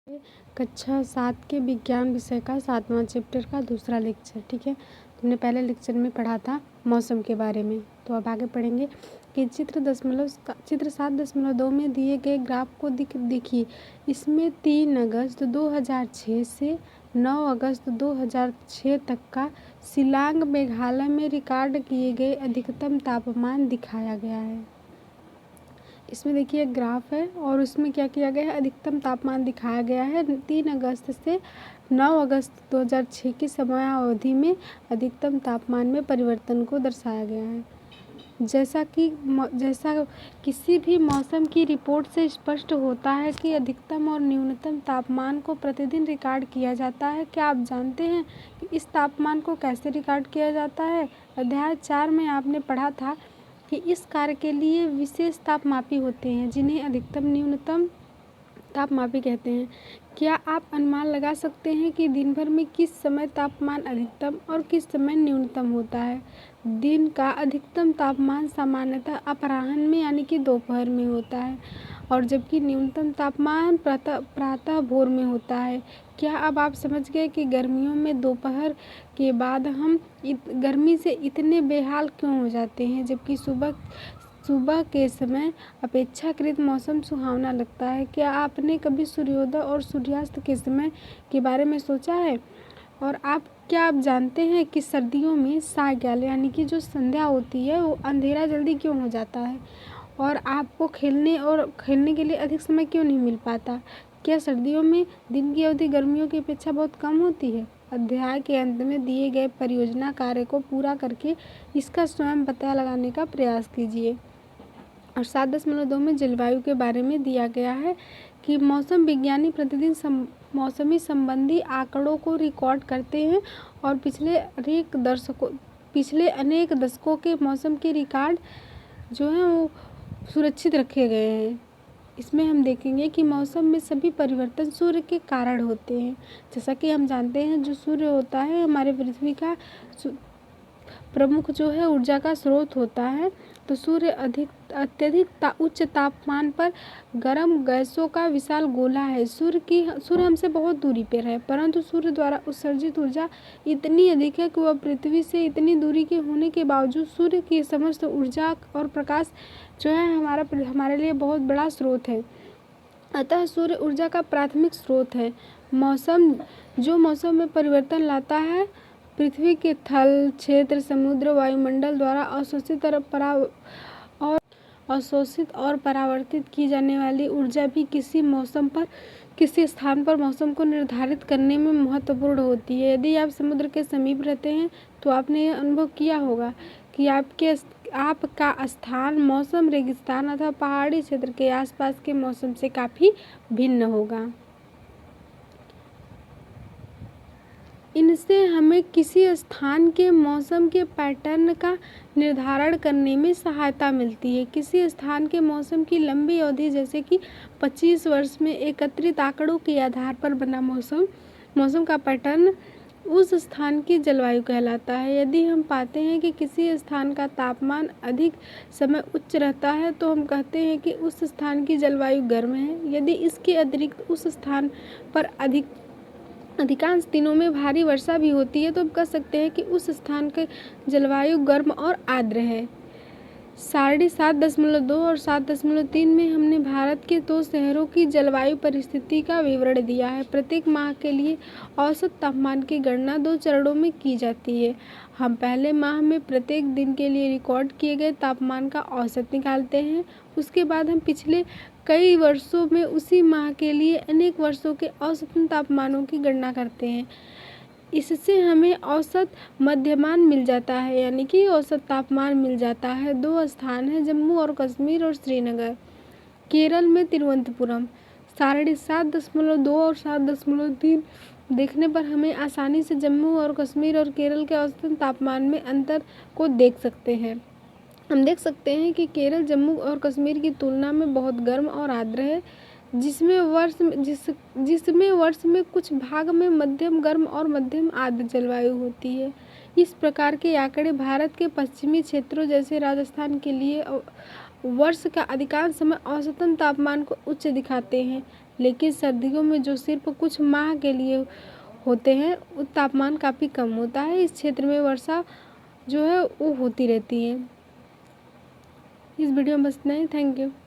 कक्षा 7 के विज्ञान विषय का 7वां चैप्टर का दूसरा लेक्चर। ठीक है, तुमने पहले लेक्चर में पढ़ा था मौसम के बारे में। तो अब आगे पढ़ेंगे कि चित्र 7.2 में दिए गए ग्राफ को देखिए। इसमें 3 अगस्त 2006 से 9 अगस्त 2006 तक का शिलांग मेघालय में रिकॉर्ड किए गए अधिकतम तापमान दिखाया गया है। इसमें देखिए एक ग्राफ है और उसमें क्या किया गया है, अधिकतम तापमान दिखाया गया है। 3 अगस्त से 9 अगस्त 2006 की समयावधि में अधिकतम तापमान में परिवर्तन को दर्शाया गया है। जैसा किसी भी मौसम की रिपोर्ट से स्पष्ट होता है कि अधिकतम और न्यूनतम तापमान को प्रतिदिन रिकॉर्ड किया जाता है। क्या आप जानते हैं कि इस तापमान को कैसे रिकॉर्ड किया जाता है? अध्याय 4 में आपने पढ़ा था कि इस कार्य के लिए विशेष तापमापी होते हैं जिन्हें अधिकतम न्यूनतम तापमापी कहते हैं। क्या आप अनुमान लगा सकते हैं कि दिन भर में किस समय तापमान अधिकतम और किस समय न्यूनतम होता है? दिन का अधिकतम तापमान सामान्यतः अपराह्न में यानी कि दोपहर में होता है और जबकि न्यूनतम तापमान प्रातः भोर में होता है। क्या अब आप समझ गए कि गर्मियों में दोपहर के बाद हम गर्मी से इतने बेहाल क्यों हो जाते हैं, जबकि सुबह के समय अपेक्षाकृत मौसम सुहावना लगता है? क्या आपने कभी सूर्योदय और सूर्यास्त के समय के बारे में सोचा है? और क्या आप जानते हैं कि सर्दियों में सायंकाल यानी कि जो संध्या होती है वो अंधेरा जल्दी क्यों हो जाता है और आपको खेलने के लिए अधिक समय क्यों नहीं मिल पाता? क्या सर्दियों में दिन की अवधि गर्मियों की अपेक्षा बहुत कम होती है? अध्याय के अंत में दिए गए परियोजना कार्य को पूरा करके इसका स्वयं पता लगाने का प्रयास कीजिए। और 7.2 में जलवायु के बारे में दिया गया है कि मौसम विज्ञानी प्रतिदिन मौसमी संबंधी आंकड़ों को रिकॉर्ड करते हैं और पिछले अनेक दशकों के मौसम के रिकॉर्ड जो हैं वो सुरक्षित रखे गए हैं। इसमें हम देखेंगे कि मौसम में सभी परिवर्तन सूर्य के कारण होते हैं। जैसा कि हम जानते हैं जो सूर्य होता है हमारे पृथ्वी का प्रमुख जो है ऊर्जा का स्रोत होता है। तो सूर्य अत्यधिक उच्च तापमान पर गर्म गैसों का विशाल गोला है। सूर्य हमसे बहुत दूरी पर है, परंतु सूर्य द्वारा उत्सर्जित ऊर्जा इतनी अधिक है कि वह पृथ्वी से इतनी दूरी के होने के बावजूद सूर्य की समस्त ऊर्जा और प्रकाश जो है हमारे लिए बहुत बड़ा स्रोत है। अतः सूर्य ऊर्जा का प्राथमिक स्रोत है। मौसम में परिवर्तन लाता है पृथ्वी के थल क्षेत्र, समुद्र, वायुमंडल द्वारा अवशोषित और परावर्तित की जाने वाली ऊर्जा भी किसी स्थान पर मौसम को निर्धारित करने में महत्वपूर्ण होती है। यदि आप समुद्र के समीप रहते हैं तो आपने यह अनुभव किया होगा कि आपका स्थान मौसम रेगिस्तान अथवा पहाड़ी क्षेत्र के आसपास के मौसम से काफ़ी भिन्न होगा। इनसे हमें किसी स्थान के मौसम के पैटर्न का निर्धारण करने में सहायता मिलती है। किसी स्थान के मौसम की लंबी अवधि जैसे कि 25 वर्ष में एकत्रित आंकड़ों के आधार पर बना मौसम का पैटर्न उस स्थान की जलवायु कहलाता है। यदि हम पाते हैं कि किसी स्थान का तापमान अधिक समय उच्च रहता है तो हम कहते हैं कि उस स्थान की जलवायु गर्म है। यदि इसके अतिरिक्त उस स्थान पर अधिकांश दिनों में भारी वर्षा भी होती है तो हम कह सकते हैं कि उस स्थान की जलवायु गर्म और आर्द्र है। 7.2 और 7.3 में हमने भारत के 2 शहरों की जलवायु परिस्थिति का विवरण दिया है। प्रत्येक माह के लिए औसत तापमान की गणना 2 चरणों में की जाती है। हम पहले माह में प्रत्येक दिन के लिए रिकॉर्ड किए गए तापमान का औसत निकालते हैं। उसके बाद हम पिछले कई वर्षों में उसी माह के लिए अनेक वर्षों के औसतन तापमानों की गणना करते हैं। इससे हमें औसत मध्यमान मिल जाता है यानी कि औसत तापमान मिल जाता है। 2 स्थान हैं, जम्मू और कश्मीर और श्रीनगर। केरल में तिरुवनंतपुरम। 7.2 और 7.3 देखने पर हमें आसानी से जम्मू और कश्मीर और केरल के औसतन तापमान में अंतर को देख सकते हैं। हम देख सकते हैं कि केरल जम्मू और कश्मीर की तुलना में बहुत गर्म और आर्द्र है, जिसमें वर्ष में कुछ भाग में मध्यम गर्म और मध्यम आर्द्र जलवायु होती है। इस प्रकार के आंकड़े भारत के पश्चिमी क्षेत्रों जैसे राजस्थान के लिए वर्ष का अधिकांश समय औसतन तापमान को उच्च दिखाते हैं, लेकिन सर्दियों में जो सिर्फ कुछ माह के लिए होते हैं वो तापमान काफ़ी कम होता है। इस क्षेत्र में वर्षा जो है वो होती रहती है। इस वीडियो में बस इतना ही। Thank you.